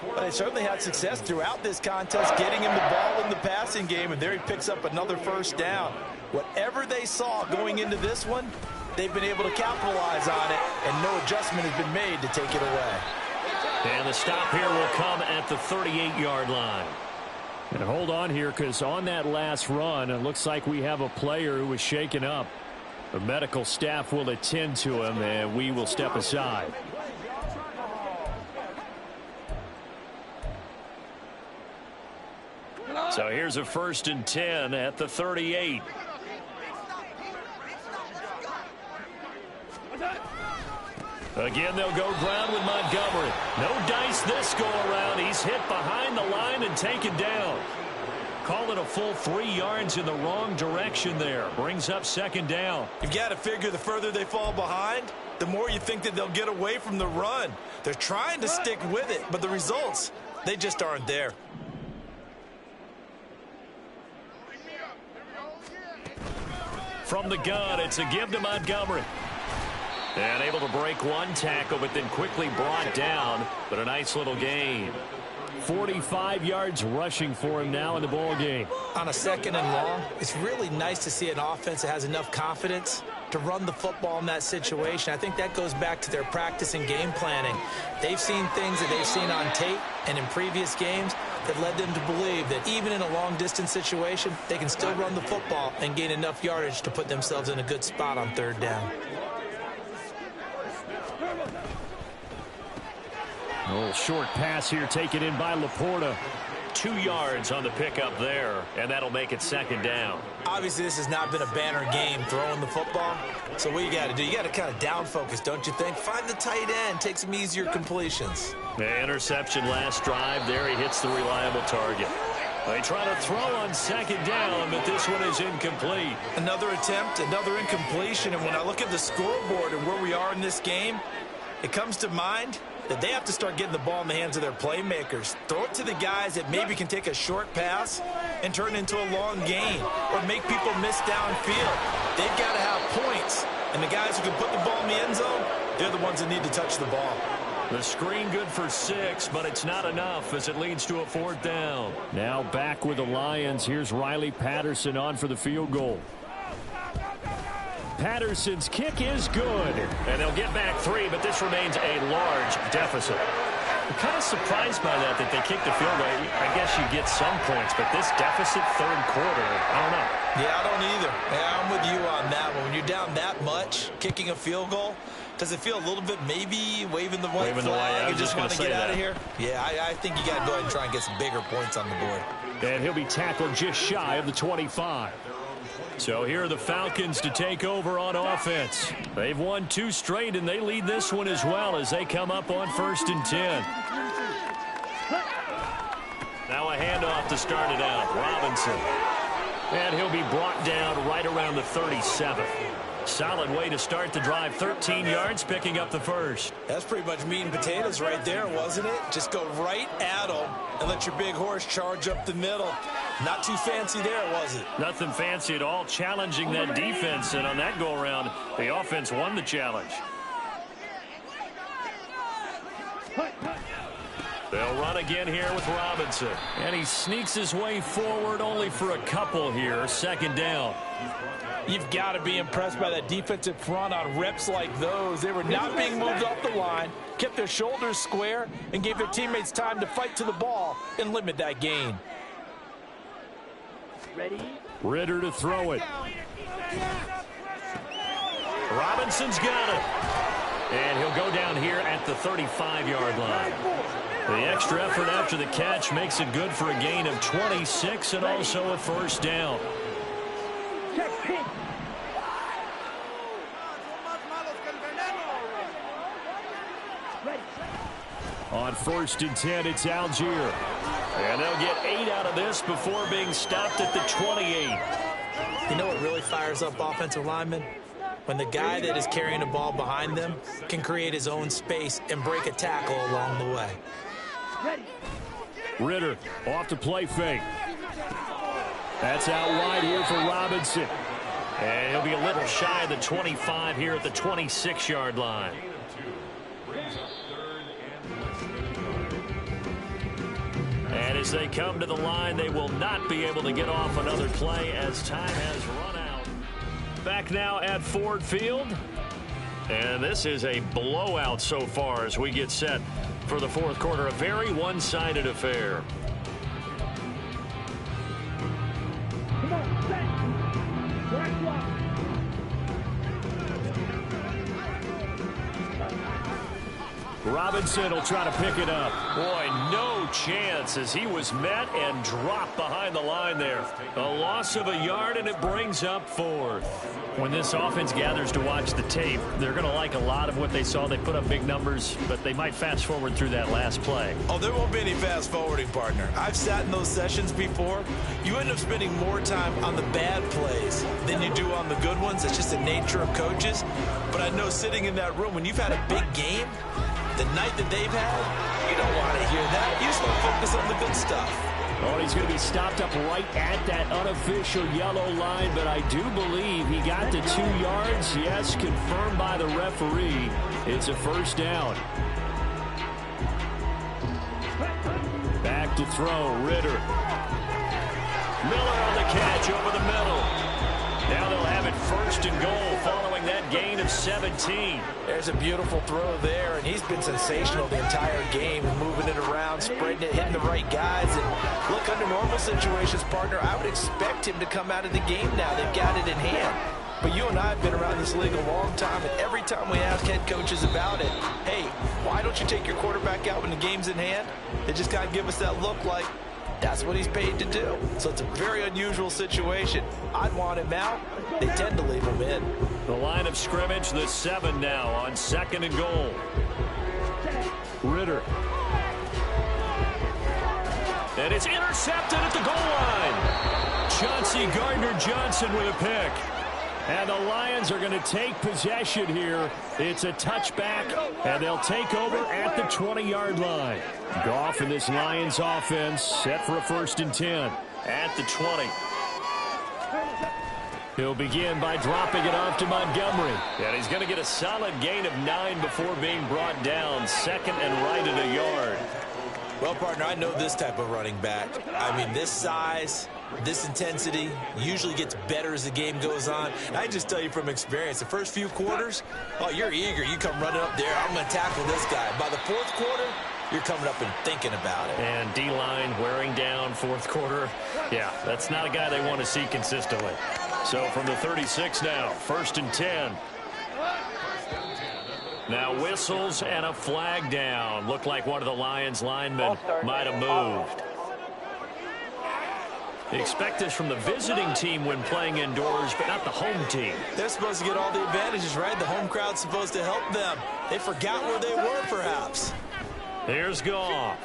Well, they certainly had success throughout this contest, getting him the ball in the passing game, and there he picks up another first down. Whatever they saw going into this one, they've been able to capitalize on it, and no adjustment has been made to take it away. And the stop here will come at the 38-yard line. And hold on here, because on that last run, it looks like we have a player who was shaken up. The medical staff will attend to him, and we will step aside. So here's a 1st and 10 at the 38. Again, they'll go ground with Montgomery. No dice this go around. He's hit behind the line and taken down. Call it a full 3 yards in the wrong direction there. Brings up 2nd down. You've got to figure the further they fall behind, the more you think that they'll get away from the run. They're trying to stick with it, but the results, they just aren't there. From the gun, it's a give to Montgomery. And able to break one tackle, but then quickly brought down. But a nice little gain. 45 yards rushing for him now in the ball game. On a 2nd and long, it's really nice to see an offense that has enough confidence to run the football in that situation. I think that goes back to their practice and game planning. They've seen things that they've seen on tape and in previous games that led them to believe that even in a long-distance situation, they can still run the football and gain enough yardage to put themselves in a good spot on third down. A little short pass here taken in by Laporta. 2 yards on the pickup there, and that'll make it second down. Obviously, this has not been a banner game throwing the football. So what you got to do, you got to kind of down focus, don't you think? Find the tight end, take some easier completions. The interception last drive there. He hits the reliable target. They try to throw on second down, but this one is incomplete. Another attempt, another incompletion. And when I look at the scoreboard and where we are in this game, it comes to mind that they have to start getting the ball in the hands of their playmakers. Throw it to the guys that maybe can take a short pass and turn it into a long gain or make people miss downfield. They've got to have points. And the guys who can put the ball in the end zone, they're the ones that need to touch the ball. The screen good for 6, but it's not enough as it leads to a 4th down. Now back with the Lions. Here's Riley Patterson on for the field goal. Patterson's kick is good. And they'll get back 3, but this remains a large deficit. I'm kind of surprised by that they kicked the field goal. I guess you get some points, but this deficit third quarter, I don't know. Yeah, I don't either. Yeah, I'm with you on that one. When you're down that much, kicking a field goal, does it feel a little bit maybe waving the white flag and just want to get out of here? Yeah, I think you got to go ahead and try and get some bigger points on the board. And he'll be tackled just shy of the 25. So here are the Falcons to take over on offense. They've won 2 straight, and they lead this one as well as they come up on 1st and 10. Now a handoff to start it out. Robinson. And he'll be brought down right around the 37. Solid way to start the drive. 13 yards, picking up the first. That's pretty much meat and potatoes right there, wasn't it? Just go right at them and let your big horse charge up the middle. Not too fancy there, was it? Nothing fancy at all. Challenging that defense, and on that go-around, the offense won the challenge. They'll run again here with Robinson. And he sneaks his way forward only for a couple here. 2nd down. You've got to be impressed by that defensive front on reps like those. They were not being moved off the line, kept their shoulders square, and gave their teammates time to fight to the ball and limit that gain. Ready? Ritter to throw it. Robinson's got it. And he'll go down here at the 35-yard line. The extra effort after the catch makes it good for a gain of 26 and also a 1st down. On 1st and 10, it's Algier. And they'll get 8 out of this before being stopped at the 28. You know what really fires up offensive linemen? When the guy that is carrying the ball behind them can create his own space and break a tackle along the way. Ritter off to play fake. That's out wide here for Robinson. And he'll be a little shy of the 25 here at the 26-yard line. And as they come to the line, they will not be able to get off another play as time has run out. Back now at Ford Field. And this is a blowout so far as we get set for the 4th quarter. A very one-sided affair. Come on, set. Right block. Robinson will try to pick it up. Boy, no chance as he was met and dropped behind the line there. A loss of a yard, and it brings up 4th. When this offense gathers to watch the tape, they're going to like a lot of what they saw. They put up big numbers, but they might fast forward through that last play. Oh, there won't be any fast forwarding, partner. I've sat in those sessions before. You end up spending more time on the bad plays than you do on the good ones. It's just the nature of coaches. But I know sitting in that room, when you've had a big game, the night that they've had, you don't want to hear that. You just want to focus on the good stuff. Oh, he's going to be stopped up right at that unofficial yellow line, but I do believe he got the 2 yards. Yes, confirmed by the referee. It's a 1st down. Back to throw, Ritter. Miller on the catch over the middle. Now they'll have it 1st and goal following that gain of 17. There's a beautiful throw there, and he's been sensational the entire game, moving it around, spreading it, hitting the right guys. And look, under normal situations, partner, I would expect him to come out of the game now. They've got it in hand. But you and I have been around this league a long time, and every time we ask head coaches about it, hey, why don't you take your quarterback out when the game's in hand? They just kind of give us that look like that's what he's paid to do. So it's a very unusual situation. I'd want him out. They tend to leave him in. The line of scrimmage, the 7 now on 2nd and goal. Ritter. And it's intercepted at the goal line. Chauncey Gardner-Johnson with a pick. And the Lions are going to take possession here. It's a touchback, and they'll take over at the 20-yard line. Goff and this Lions offense set for a 1st and 10. At the 20. He'll begin by dropping it off to Montgomery. And he's going to get a solid gain of 9 before being brought down. 2nd and right at a yard. Well, partner, I know this type of running back. I mean, this size, this intensity usually gets better as the game goes on. And I just tell you from experience, the first few quarters, oh, you're eager. You come running up there. I'm going to tackle this guy. By the 4th quarter, you're coming up and thinking about it. And D-line wearing down 4th quarter. Yeah, that's not a guy they want to see consistently. So from the 36 now, 1st and 10. Now whistles and a flag down. Looked like one of the Lions linemen might have moved. They expect this from the visiting team when playing indoors, but not the home team. They're supposed to get all the advantages, right? The home crowd's supposed to help them. They forgot where they were, perhaps. Here's Goff.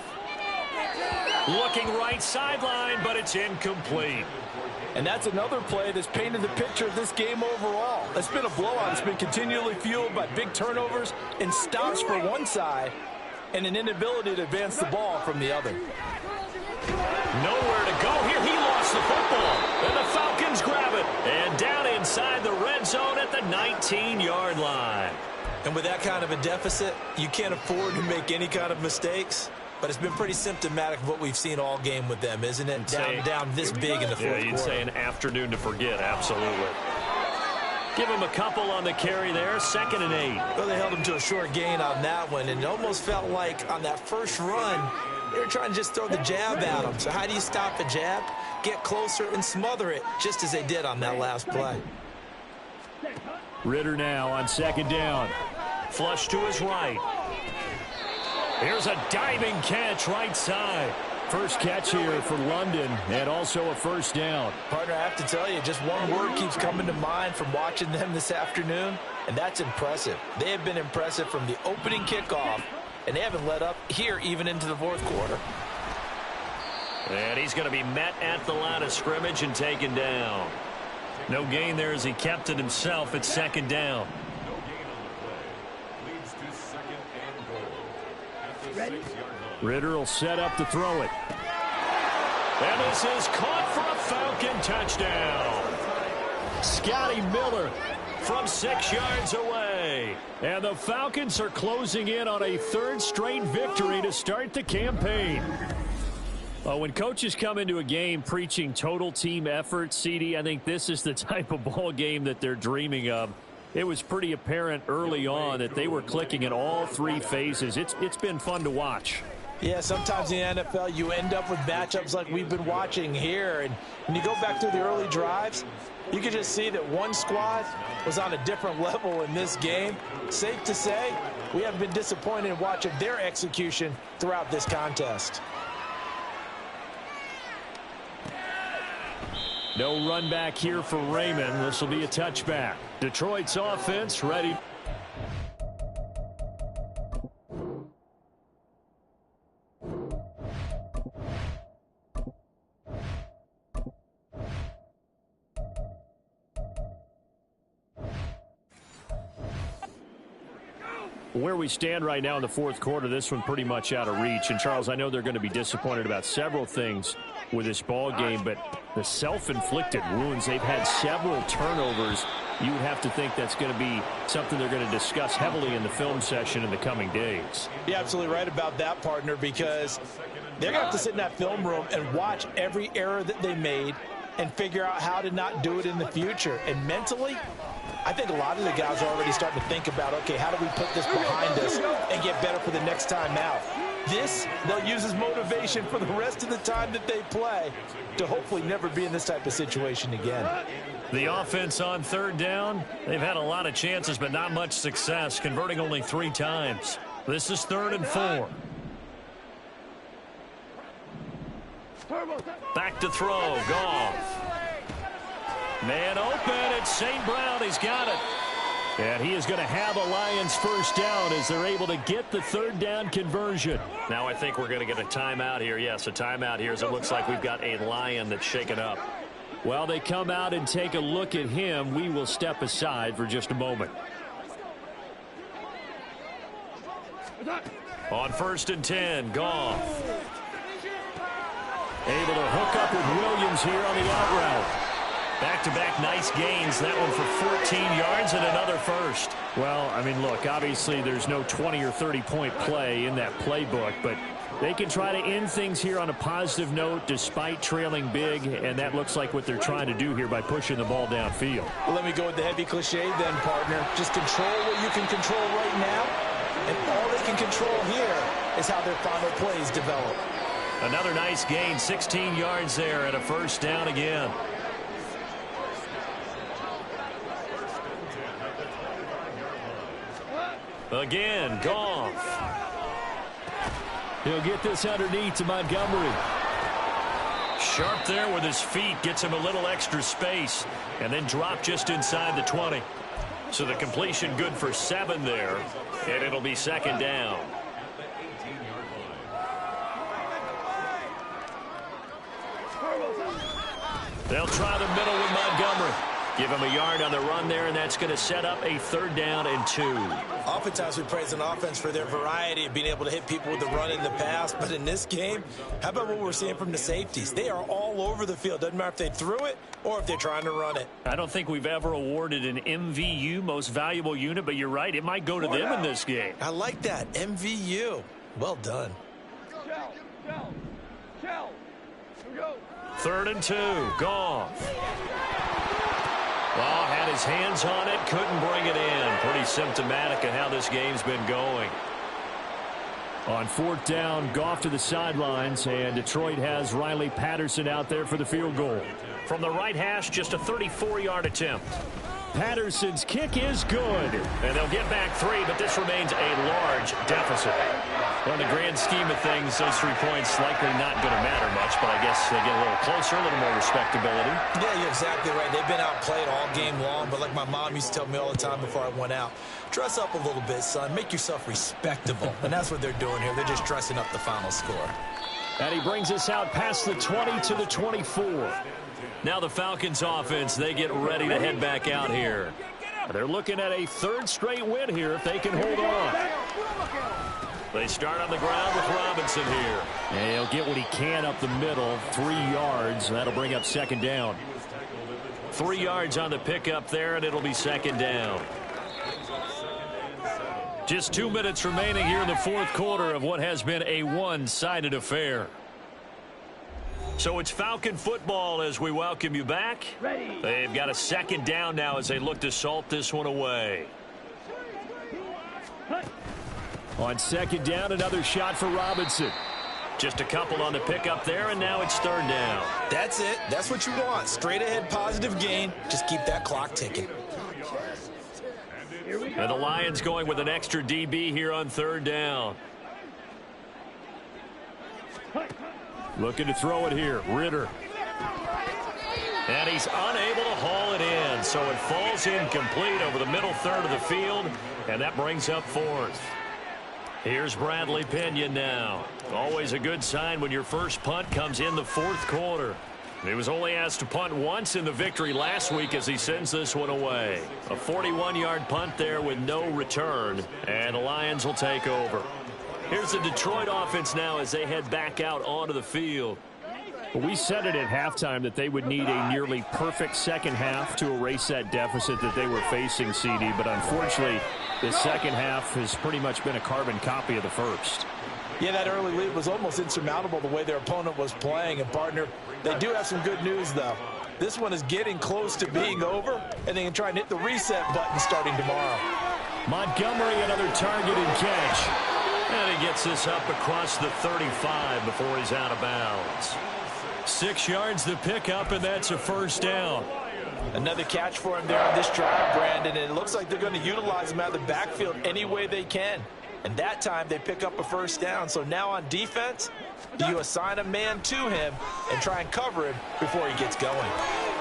Looking right sideline, but it's incomplete. And that's another play that's painted the picture of this game overall. It's been a blowout. It's been continually fueled by big turnovers and stops for one side and an inability to advance the ball from the other. Nowhere to go here. He lost the football. And the Falcons grab it. And down inside the red zone at the 19-yard line. And with that kind of a deficit, you can't afford to make any kind of mistakes. But it's been pretty symptomatic of what we've seen all game with them, isn't it? Down this big in the 4th quarter. Yeah, you'd say an afternoon to forget, absolutely. Give him a couple on the carry there, 2nd and 8. Well, they held him to a short gain on that one, and it almost felt like on that first run, they were trying to just throw the jab at him. So how do you stop a jab? Get closer and smother it, just as they did on that last play. Ritter now on 2nd down. Flush to his right. Here's a diving catch right side. First catch here for London, and also a 1st down. Partner, I have to tell you, just one word keeps coming to mind from watching them this afternoon, and that's impressive. They have been impressive from the opening kickoff, and they haven't let up here even into the 4th quarter. And he's going to be met at the line of scrimmage and taken down. No gain there as he kept it himself at 2nd down. Ritter will set up to throw it. And this is caught for a Falcon touchdown. Scotty Miller from 6 yards away. And the Falcons are closing in on a 3rd straight victory to start the campaign. When coaches come into a game preaching total team effort, CD, I think this is the type of ball game that they're dreaming of. It was pretty apparent early on that they were clicking in all 3 phases. It's been fun to watch. Yeah, sometimes in the NFL you end up with matchups like we've been watching here. And when you go back through the early drives, you can just see that one squad was on a different level in this game. Safe to say, we haven't been disappointed in watching their execution throughout this contest. No run back here for Raymond. This will be a touchback. Detroit's offense ready. Where we stand right now in the 4th quarter, this one pretty much out of reach. And, Charles, I know they're going to be disappointed about several things with this ball game, but the self-inflicted wounds, they've had several turnovers. You would have to think that's going to be something they're going to discuss heavily in the film session in the coming days. You're absolutely right about that, partner, because they're going to have to sit in that film room and watch every error that they made, and figure out how to not do it in the future. And mentally, I think a lot of the guys are already starting to think about, okay, how do we put this behind us and get better for the next time out? This, they'll use as motivation for the rest of the time that they play to hopefully never be in this type of situation again. The offense on third down, they've had a lot of chances, but not much success, converting only 3 times. This is 3rd and 4. Back to throw, Goff. Man open, it's St. Brown, he's got it. And he is going to have a Lions first down as they're able to get the 3rd down conversion. Now I think we're going to get a timeout here. Yes, a timeout here as it looks like we've got a Lion that's shaken up. While they come out and take a look at him, we will step aside for just a moment. On 1st and 10, Goff. Able to hook up with Williams here on the out route. Back-to-back nice gains. That one for 14 yards and another first. Well, I mean, look, obviously there's no 20 or 30-point play in that playbook, but they can try to end things here on a positive note despite trailing big, and that looks like what they're trying to do here by pushing the ball downfield. Well, let me go with the heavy cliche then, partner. Just control what you can control right now, and all they can control here is how their final plays develop. Another nice gain, 16 yards there and a first down again. Again, Goff. He'll get this underneath to Montgomery. Sharp there with his feet, gets him a little extra space, and then drop just inside the 20. So the completion good for 7 there, and it'll be 2nd down. They'll try the middle with Montgomery. Give him a yard on the run there, and that's going to set up a 3rd down and 2. Oftentimes we praise an offense for their variety of being able to hit people with the run in the pass, but in this game, how about what we're seeing from the safeties? They are all over the field. Doesn't matter if they threw it or if they're trying to run it. I don't think we've ever awarded an MVU, most valuable unit, but you're right, it might go to them in this game. I like that, MVU. Well done. 3rd and 2, Goff. Well, had his hands on it, couldn't bring it in. Pretty symptomatic of how this game's been going. On 4th down, Goff to the sidelines, and Detroit has Riley Patterson out there for the field goal. From the right hash, just a 34-yard attempt. Patterson's kick is good. And they'll get back 3, but this remains a large deficit. Well, in the grand scheme of things, those 3 points likely not going to matter much, but I guess they get a little closer, a little more respectability. Yeah, you're exactly right. They've been outplayed all game long, but like my mom used to tell me all the time before I went out, dress up a little bit, son. Make yourself respectable. And that's what they're doing here. They're just dressing up the final score. And he brings us out past the 20 to the 24. Now the Falcons offense, they get ready to head back out here. They're looking at a 3rd straight win here if they can hold on. They start on the ground with Robinson here. And he'll get what he can up the middle, 3 yards. That'll bring up 2nd down. 3 yards on the pickup there, and it'll be 2nd down. Just 2 minutes remaining here in the 4th quarter of what has been a one-sided affair. So it's Falcon football as we welcome you back. They've got a 2nd down now as they look to salt this one away. On 2nd down, another shot for Robinson. Just a couple on the pickup there, and now it's 3rd down. That's it. That's what you want. Straight ahead positive gain. Just keep that clock ticking. And the Lions going with an extra DB here on 3rd down. Looking to throw it here, Ritter. And he's unable to haul it in, so it falls incomplete over the middle 3rd of the field, and that brings up 4th. Here's Bradley Pinion now. Always a good sign when your first punt comes in the 4th quarter. He was only asked to punt once in the victory last week as he sends this one away. A 41-yard punt there with no return, and the Lions will take over. Here's the Detroit offense now as they head back out onto the field. Well, we said it at halftime that they would need a nearly perfect second half to erase that deficit that they were facing, CD. But unfortunately, the second half has pretty much been a carbon copy of the first. Yeah, that early lead was almost insurmountable the way their opponent was playing. And, partner, they do have some good news, though. This one is getting close to being over, and they can try and hit the reset button starting tomorrow. Montgomery, another target and catch. And he gets this up across the 35 before he's out of bounds. 6 yards to pick up, and that's a first down. Another catch for him there on this drive, Brandon, and it looks like they're going to utilize him out of the backfield any way they can. And that time they pick up a first down. So now on defense, do you assign a man to him and try and cover him before he gets going?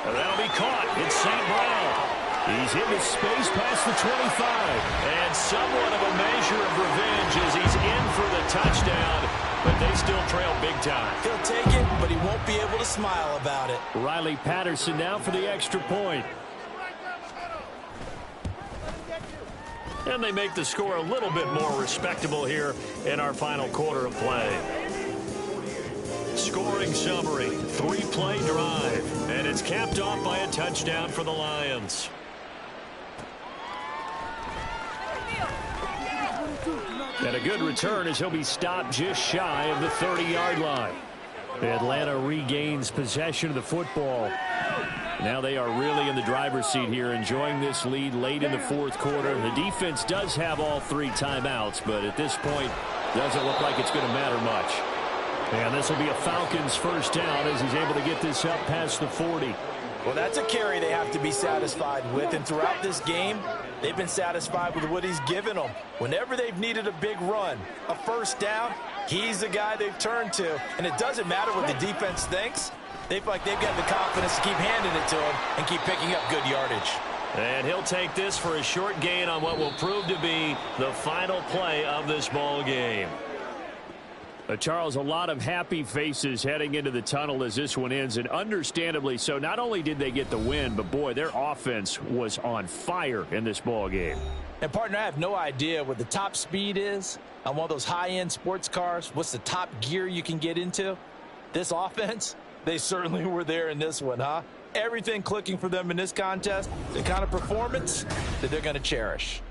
And that'll be caught. It's St. Brown. He's into space past the 25. And somewhat of a measure of revenge as he's in for the touchdown, but they still trail big time. He'll take it, but he won't be able to smile about it. Riley Patterson now for the extra point. And they make the score a little bit more respectable here in our final quarter of play. Scoring summary, 3-play drive, and it's capped off by a touchdown for the Lions. And a good return as he'll be stopped just shy of the 30-yard line. Atlanta regains possession of the football. Now they are really in the driver's seat here, enjoying this lead late in the fourth quarter. The defense does have all 3 timeouts, but at this point, doesn't look like it's going to matter much. And this will be a Falcons first down as he's able to get this up past the 40. Well, that's a carry they have to be satisfied with, and throughout this game, they've been satisfied with what he's given them. Whenever they've needed a big run, a first down, he's the guy they've turned to. And it doesn't matter what the defense thinks. They feel like they've got the confidence to keep handing it to him and keep picking up good yardage. And he'll take this for a short gain on what will prove to be the final play of this ball game. Charles, a lot of happy faces heading into the tunnel as this one ends, and understandably so. Not only did they get the win, but boy, their offense was on fire in this ball game. And partner, I have no idea what the top speed is on one of those high-end sports cars. What's the top gear you can get into? This offense, they certainly were there in this one, huh? Everything clicking for them in this contest, the kind of performance that they're going to cherish.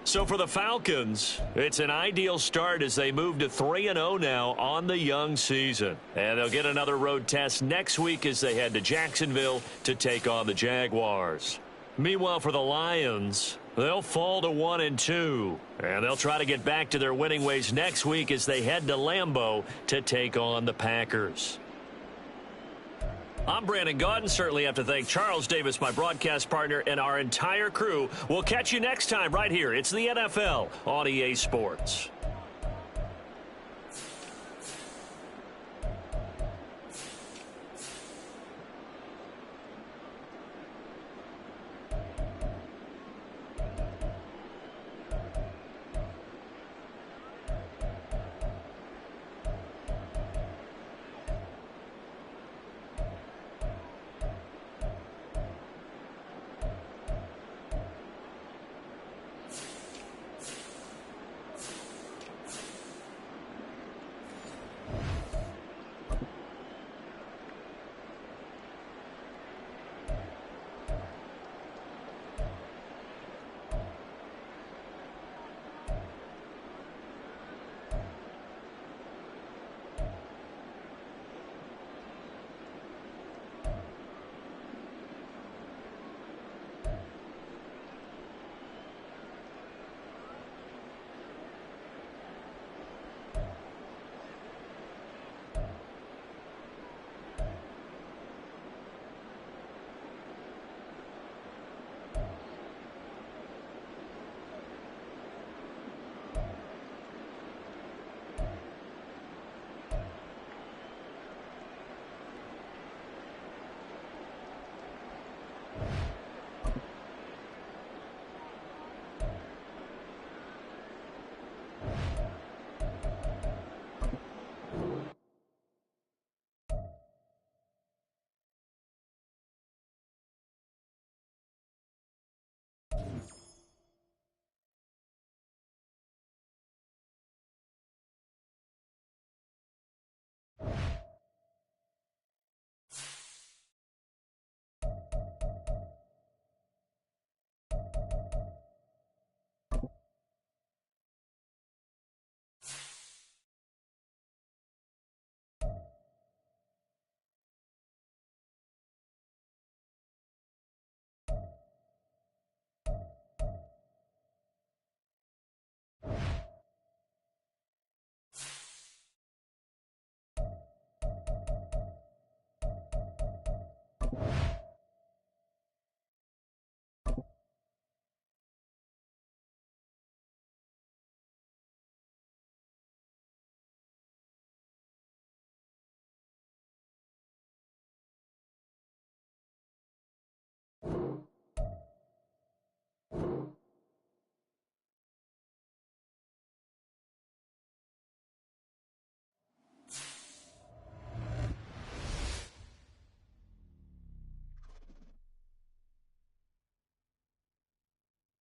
So for the Falcons, it's an ideal start as they move to 3-0 now on the young season. And they'll get another road test next week as they head to Jacksonville to take on the Jaguars. Meanwhile, for the Lions, they'll fall to 1-2. And they'll try to get back to their winning ways next week as they head to Lambeau to take on the Packers. I'm Brandon Gaudin. Certainly have to thank Charles Davis, my broadcast partner, and our entire crew. We'll catch you next time right here. It's the NFL on EA Sports.